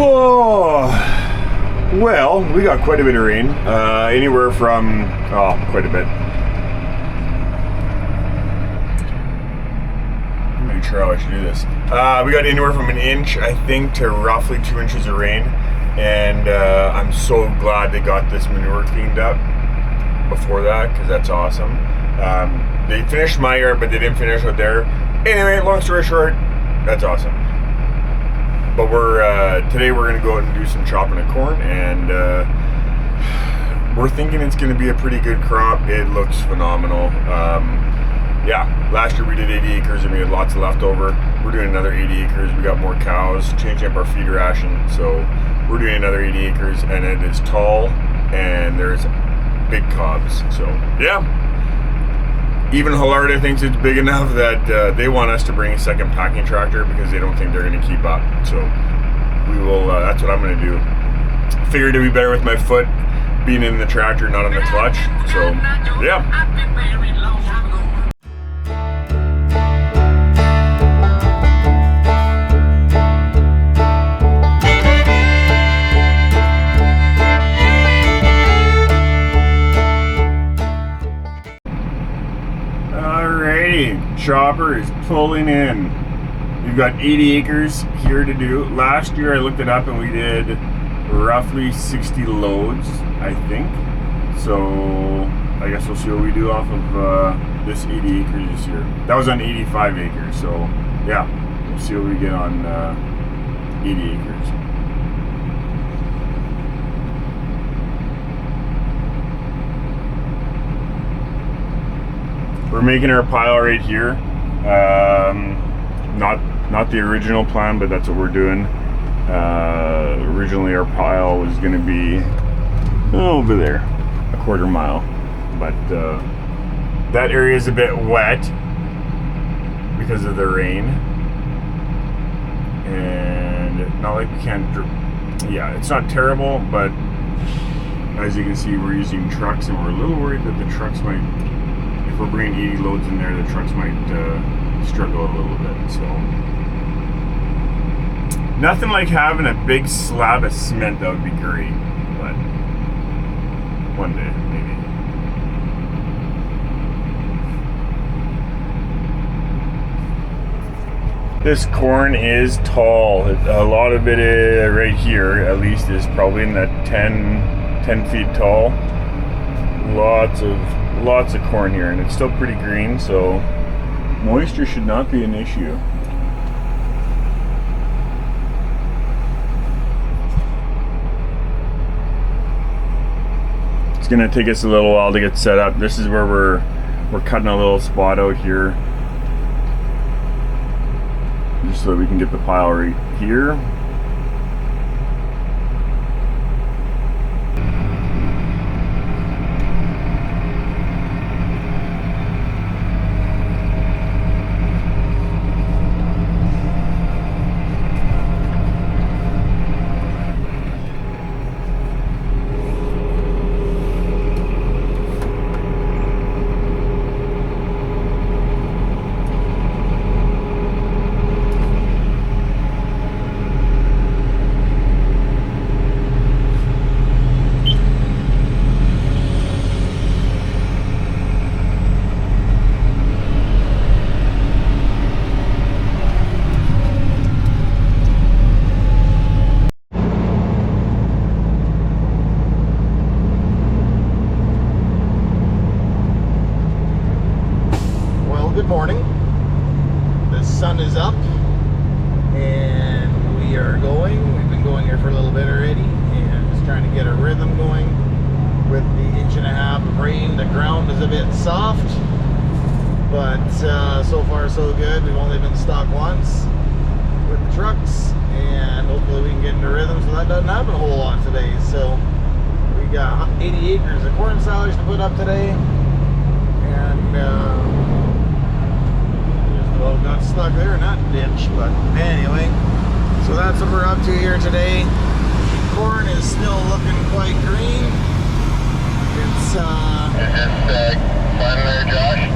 Oh, well, we got quite a bit of rain. Anywhere from, quite a bit. I'm not sure how I should do this. We got anywhere from an inch, I think, to roughly 2 inches of rain. And I'm so glad they got this manure cleaned up before that, because that's awesome. They finished my yard, but they didn't finish out there. Anyway, long story short, that's awesome. But today we're gonna go out and do some chopping of corn, and we're thinking it's gonna be a pretty good crop. It looks phenomenal. Yeah, last year we did 80 acres and we had lots of leftover. We're doing another 80 acres. We got more cows, changing up our feed ration, so we're doing another 80 acres, and it is tall and there's big cobs. So yeah. Even Hilarda thinks it's big enough that they want us to bring a second packing tractor because they don't think they're going to keep up. So we will. That's what I'm going to do. Figured it'd be better with my foot being in the tractor, not on the clutch. So yeah. Chopper is pulling in. We've got 80 acres here to do. Last year I looked it up and we did roughly 60 loads, I think. So I guess we'll see what we do off of this 80 acres this year. That was on 85 acres, so yeah, we'll see what we get on 80 acres. We're making our pile right here. Not the original plan, but that's what we're doing. Originally our pile was gonna be over there, a quarter mile. But that area is a bit wet because of the rain. And not like we can't, yeah, it's not terrible, but as you can see, we're using trucks and we're a little worried that the trucks might, if we're bringing 80 loads in there, the trucks might struggle a little bit. So nothing like having a big slab of cement. That would be great, but one day maybe. This corn is tall. A lot of it right here at least is probably in that 10 feet tall. Lots of corn here, and it's still pretty green, so moisture should not be an issue. It's gonna take us a little while to get set up. This is where we're cutting a little spot out here, just so that we can get the pile right here. Morning. The sun is up and we are going. We've been going here for a little bit already and just trying to get a rhythm going with the 1.5 inches of rain. The ground is a bit soft, but so far so good. We've only been stuck once with the trucks, and hopefully we can get into rhythm so that doesn't happen a whole lot today. So we got 80 acres of corn silage to put up today, and well, got stuck there in that ditch, but anyway, so that's what we're up to here today. Corn is still looking quite green. It's fine there, Josh?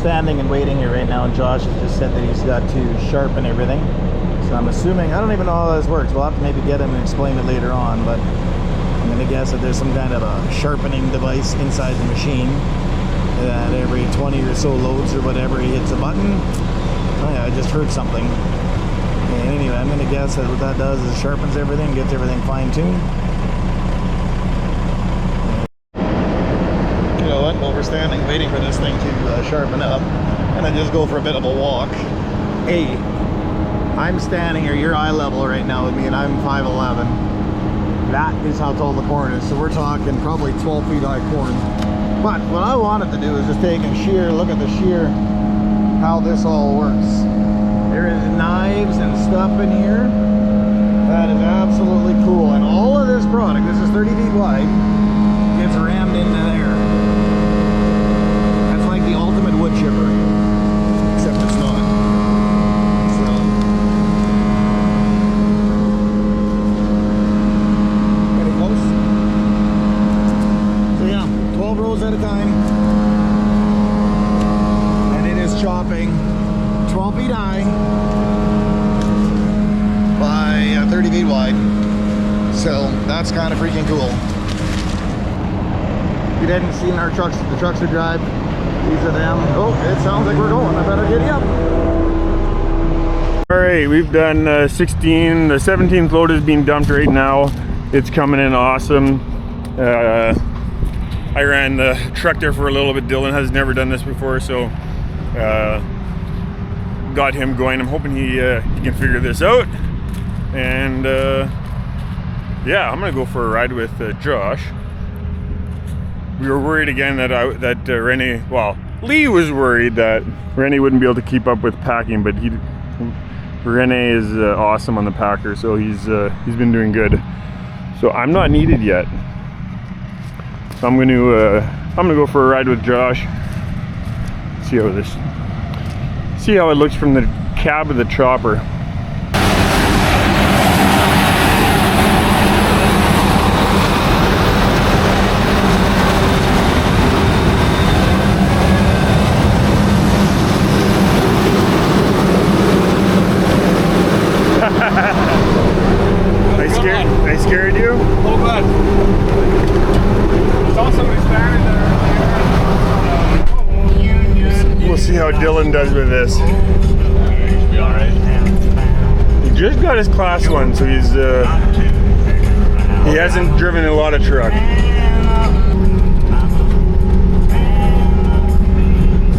standing and waiting here right now, and Josh has just said that he's got to sharpen everything. So I'm assuming, I don't even know how this works. We'll have to maybe get him and explain it later on, but I'm going to guess that there's some kind of a sharpening device inside the machine that every 20 or so loads or whatever, he hits a button. Oh yeah, I just heard something. And anyway, I'm going to guess that what that does is sharpens everything, gets everything fine-tuned. You know what, while we're standing waiting for this thing to sharpen up, I'm going to just go for a bit of a walk. Hey, I'm standing here, you're eye level right now with me, and I'm 5'11". That is how tall the corn is, so we're talking probably 12 feet high corn. But what I wanted to do is just take and look at the shear, how this all works. There is knives and stuff in here. That is absolutely cool. And all of this product, this is 30 feet wide, gets rammed into there. That's like the ultimate wood chipper, except it's not. So, getting close. So yeah, 12 rows at a time. And it is chopping 12 feet high by 30 feet wide. So that's kind of freaking cool. If you didn't see our trucks, the trucks are drive. These are them. Oh, it sounds like we're going. I better get you up. All right, we've done 16. The 17th load is being dumped right now. It's coming in awesome. I ran the truck there for a little bit. Dylan has never done this before, so got him going. I'm hoping he can figure this out. And yeah, I'm gonna go for a ride with Josh. We were worried again that Rennie, well, Lee was worried that Rennie wouldn't be able to keep up with packing, but Rennie is awesome on the packer, so he's been doing good. So I'm not needed yet. So I'm gonna go for a ride with Josh. See how it looks from the cab of the chopper. I scared you? Oh, good. I saw somebody standing there. We'll see how Dylan does with this. He should be alright. He just got his class 1, so he hasn't driven a lot of truck.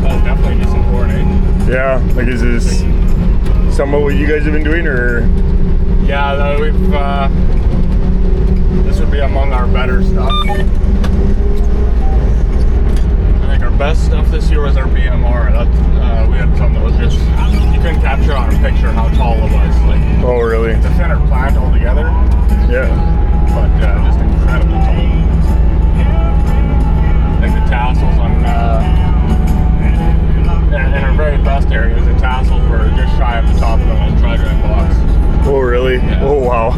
Oh, definitely decent corn, eh? Yeah, like is this somewhat what you guys have been doing, or? Yeah, we've this would be among our better stuff. I think our best stuff this year was our BMR. We had some that was just, you couldn't capture on a picture how tall it was. Like, oh really? It's a thinner plant altogether. Yeah. But just incredibly tall. Like the tassels on in our very best areas, the tassels were just shy of the top of the tri-drive box. Oh really? Yeah. Oh wow.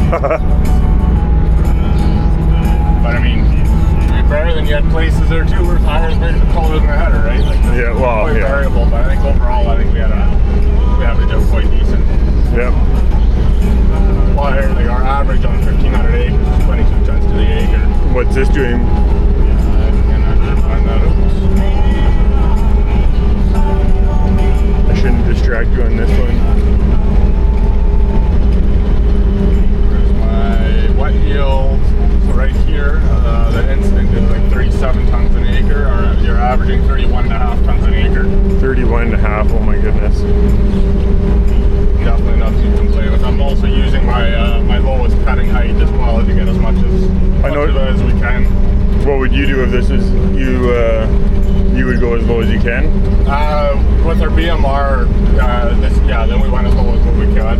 But I mean, to be fair, then you had places there too where tires were taller than the header, right? Like, yeah, well, quite yeah. variable, but I think overall, we averaged out quite decent. Yep. Well, like our average on 1,500 acres is 22 tons to the acre. What's this doing? And I should find that out. I shouldn't distract you on this one. Wet yield, so right here, the instant is like 37 tons an acre, or you're averaging 31.5 tons an acre. 31.5, oh my goodness. Definitely nothing to complain with. I'm also using my lowest cutting height as well to get as much of it as we can. What would you do if this is you would go as low as you can? With our BMR, then we went as low as what we could.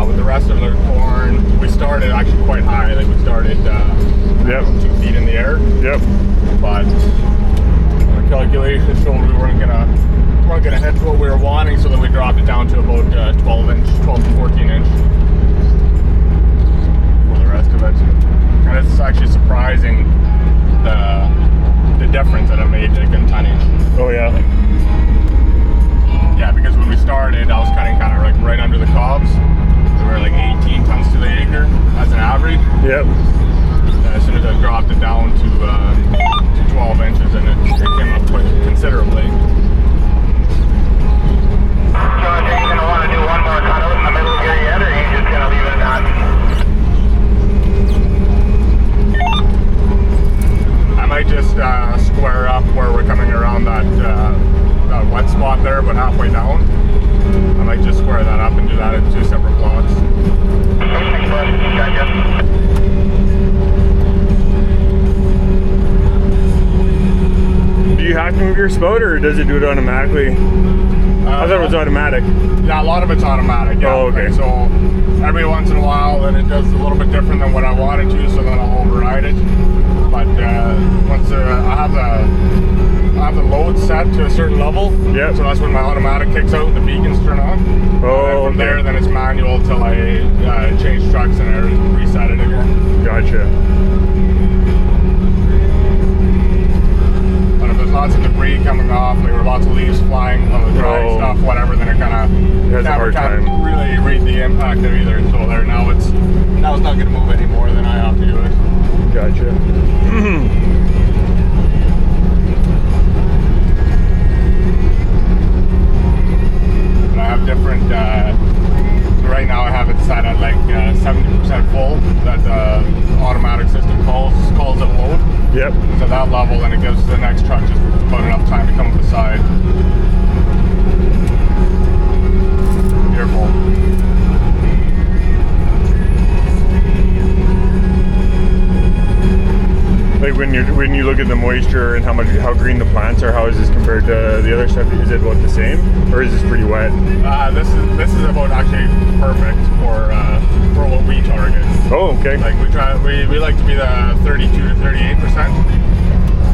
With the rest of the corn, we started actually quite high. Like we started 2 feet in the air. Yep. But the calculations showed we weren't gonna hit what we were wanting, so then we dropped it down to about 12 to 14 inch for the rest of it. And it's actually surprising the difference that it made, like in tonnage. Oh yeah. Yeah, because when we started, I was cutting kind of like right under the cobs. We were like 18 tons to the acre as an average. Yep. As soon as I dropped it down to 12 inches, and it came up quite considerably. George, are you going to want to do one more cutout in the middle here yet, or are you just going to leave it at that? I might just square up where we're coming around that wet spot there, but halfway down. I might just square that up and do that in 2 separate plots. Thanks, bud. Gotcha. Do you have to move your spout, or does it do it automatically? I thought it was automatic. Yeah, a lot of it's automatic. Yeah. Oh, okay. So every once in a while, then it does a little bit different than what I want it to, so then I'll override it. But once I have the load set to a certain level, yeah. So that's when my automatic kicks out and the beacons turn on. Oh, and from okay. there, then it's manual till I change trucks and I reset it again. Gotcha. But if there's lots of debris coming off, like, or lots of leaves flying on the dry stuff, whatever, then it kind of can't really read the impact of either. So there, now it's not going to move any more than I have to do it. Gotcha. But I have different. Right now, I have it set at like 70% full. That the automatic system calls it load. Yep. To that level, then it gives the next truck just about enough time to come up the side. Careful. Like when you look at the moisture and how green the plants are, how is this compared to the other stuff? Is it about the same, or is this pretty wet? This is about actually perfect for what we target. Oh, okay. Like we like to be the 32 to 38%.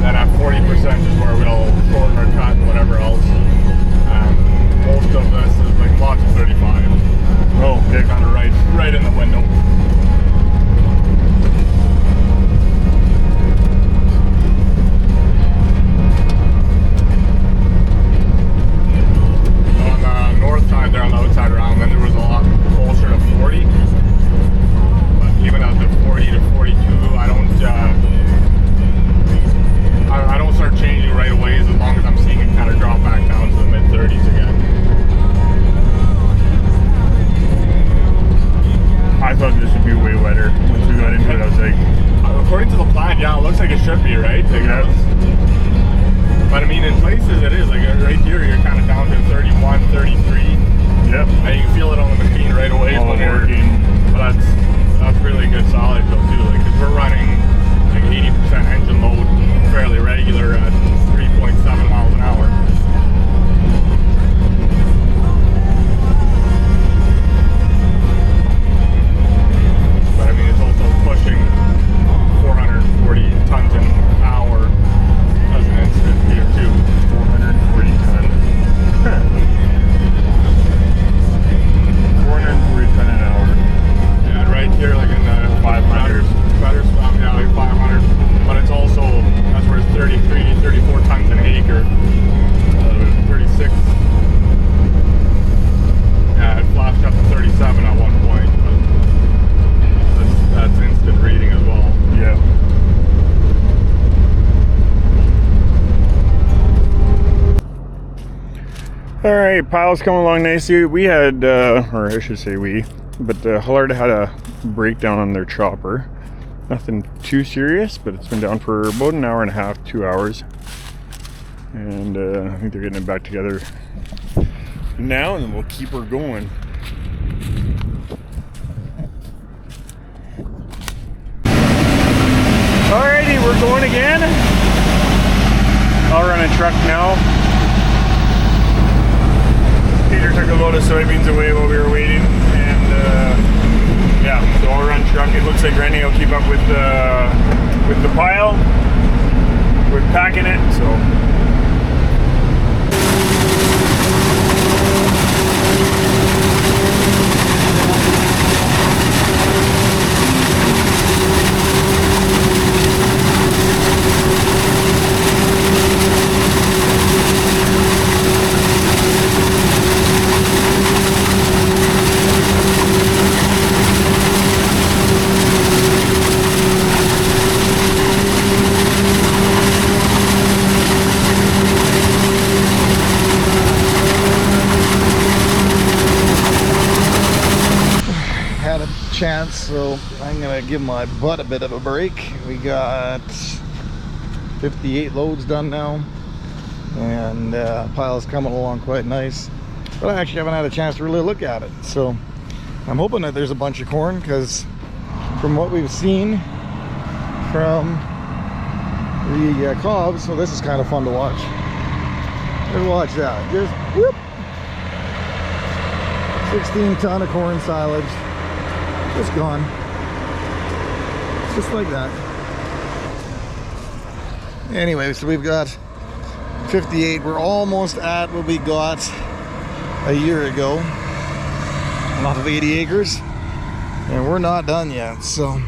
Then at 40% is where we'll shorten our cut and whatever else. Most of this is like lots of 35. Oh, okay. Kind of right in the window. There on the outside round, then there was a lot closer to 40. But even at the 40 to 42, I don't start changing right away as long as I'm seeing it kind of drop back down to the mid 30s again. I thought this would be way wetter. Once we got into it, I was like, according to the plan, yeah, it looks like it should be, right? Like, yeah. But I mean, in places it is. Like right here, you're kind of down to 31, 33. Yep. And you can feel it on the machine right away. All working. But that's really good solid though too. Like, cause we're running like 80% engine load fairly regular at 3.7 miles an hour. But I mean, it's also pushing 440 tons an hour as an instant here too. 440 tons. 440 ton an hour. Yeah, right here, like in the 500s. Yeah, like 500. But it's also, that's where it's 33, 34 tons an acre. 36. Yeah, it flashed up to 37 at one point. But that's instant reading as well. Yeah. All right, pile's coming along nicely. We had, or I should say but Hullard had a breakdown on their chopper. Nothing too serious, but it's been down for about an hour and a half, 2 hours. And I think they're getting it back together now, and then we'll keep her going. Alrighty, we're going again. I'll run a truck now. Peter took a load of soybeans away while we were waiting, and yeah, so I'll run truck. It looks like Rennie will keep up with the pile. We're packing it, so. chance, so I'm gonna give my butt a bit of a break. We got 58 loads done now, and pile's coming along quite nice, but I actually haven't had a chance to really look at it. So I'm hoping that there's a bunch of corn, because from what we've seen from the cobs, so this is kind of fun to watch. Let's watch that. Just whoop, 16 ton of corn silage, just gone, just like that. Anyway, so we've got 58. We're almost at what we got a year ago off of 80 acres, and we're not done yet. So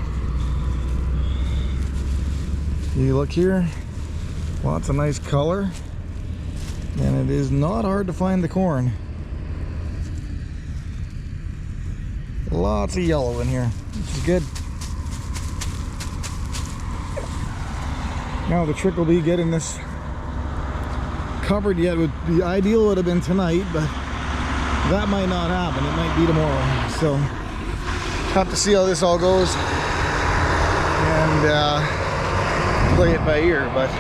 you look here, lots of nice color, and it is not hard to find the corn. Lots of yellow in here, which is good. Now the trick will be getting this covered yet. Would be ideal, would have been tonight, but that might not happen. It might be tomorrow. So have to see how this all goes and play it by ear. But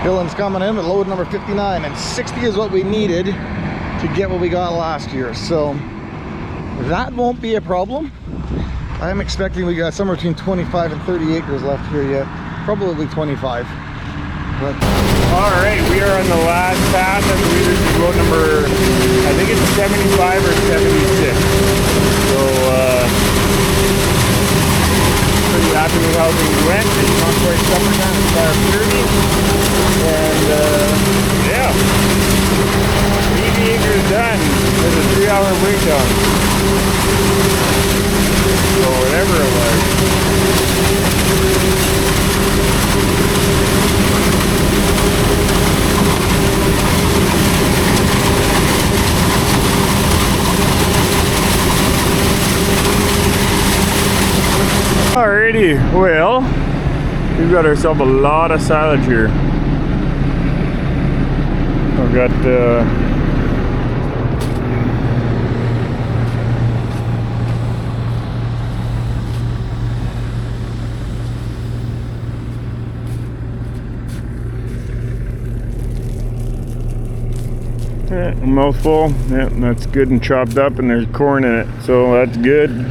Dylan's coming in with load number 59, and 60 is what we needed to get what we got last year. So that won't be a problem. I'm expecting we got somewhere between 25 and 30 acres left here yet. Probably 25. But All right, we are on the last pass. I believe this is road number, I think it's 75 or 76. So, pretty happy with how things went. It's not quite summertime, it's fire purity. And, yeah. 80 acres done. There's a 3-hour breakdown. So, whatever it was. Alrighty, well, we've got ourselves a lot of silage here. I've got a mouthful. Yeah, that's good and chopped up, and there's corn in it, so that's good.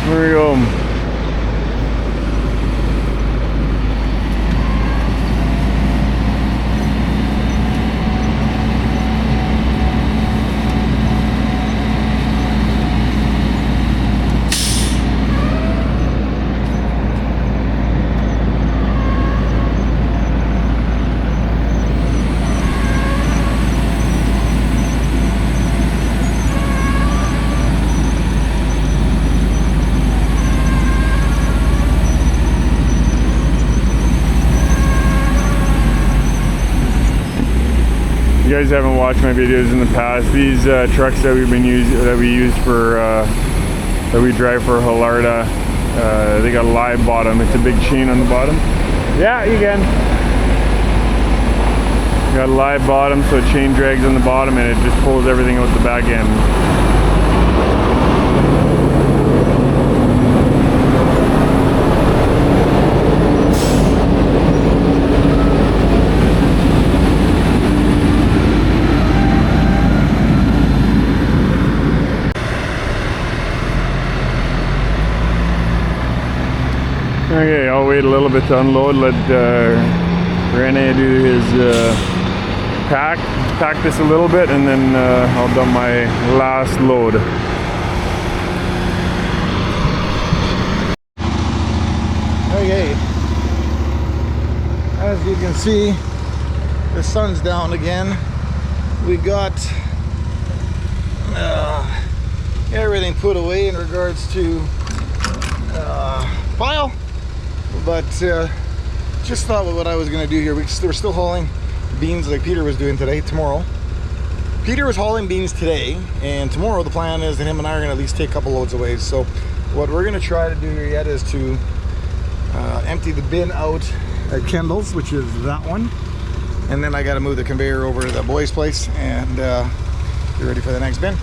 There we go. You guys haven't watched my videos in the past. These trucks that we use for that we drive for Hillarda, they got a live bottom. It's a big chain on the bottom. Yeah, you can. Got a live bottom, so chain drags on the bottom, and it just pulls everything out the back end. Okay, I'll wait a little bit to unload, let Rene do his pack this a little bit, and then I'll dump my last load. okay, as you can see, the sun's down again. We got everything put away in regards to pile. But just thought what I was going to do here. We're still hauling beans like Peter was doing today. Tomorrow, Peter was hauling beans today, and tomorrow the plan is that him and I are going to at least take a couple loads away. So what we're going to try to do here yet is to empty the bin out at Kendall's, which is that one. And then I got to move the conveyor over to the boys' place and get ready for the next bin.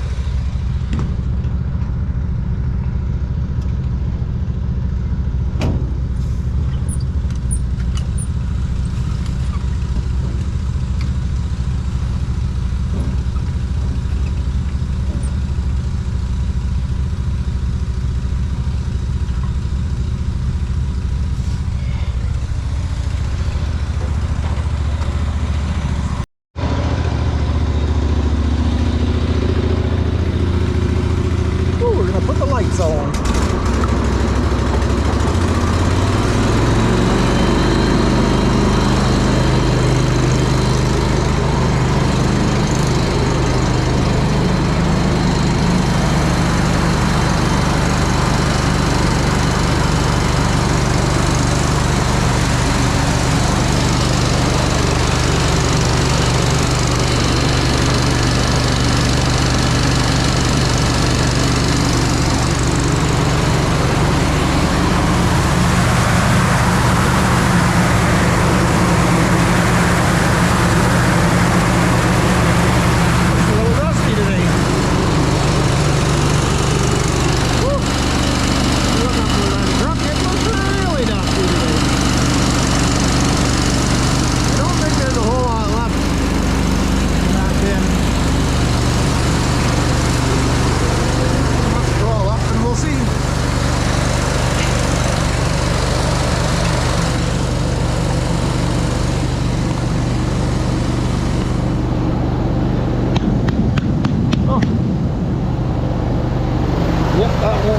Put the lights on.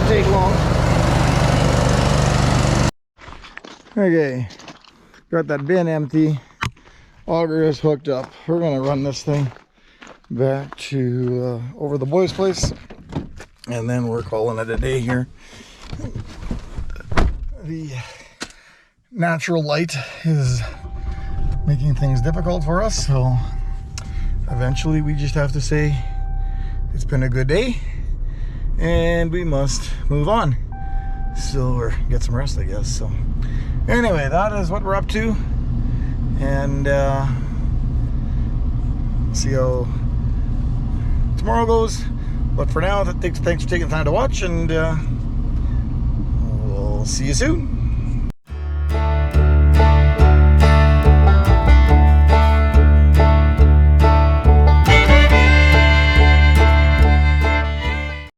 Take long. Okay, got that bin empty. Auger is hooked up. We're gonna run this thing back to over the boys' place, and then we're calling it a day here. The natural light is making things difficult for us, so eventually we just have to say it's been a good day and we must move on, so, or get some rest, I guess. So anyway, that is what we're up to, and see how tomorrow goes. But for now, thanks for taking the time to watch, and we'll see you soon.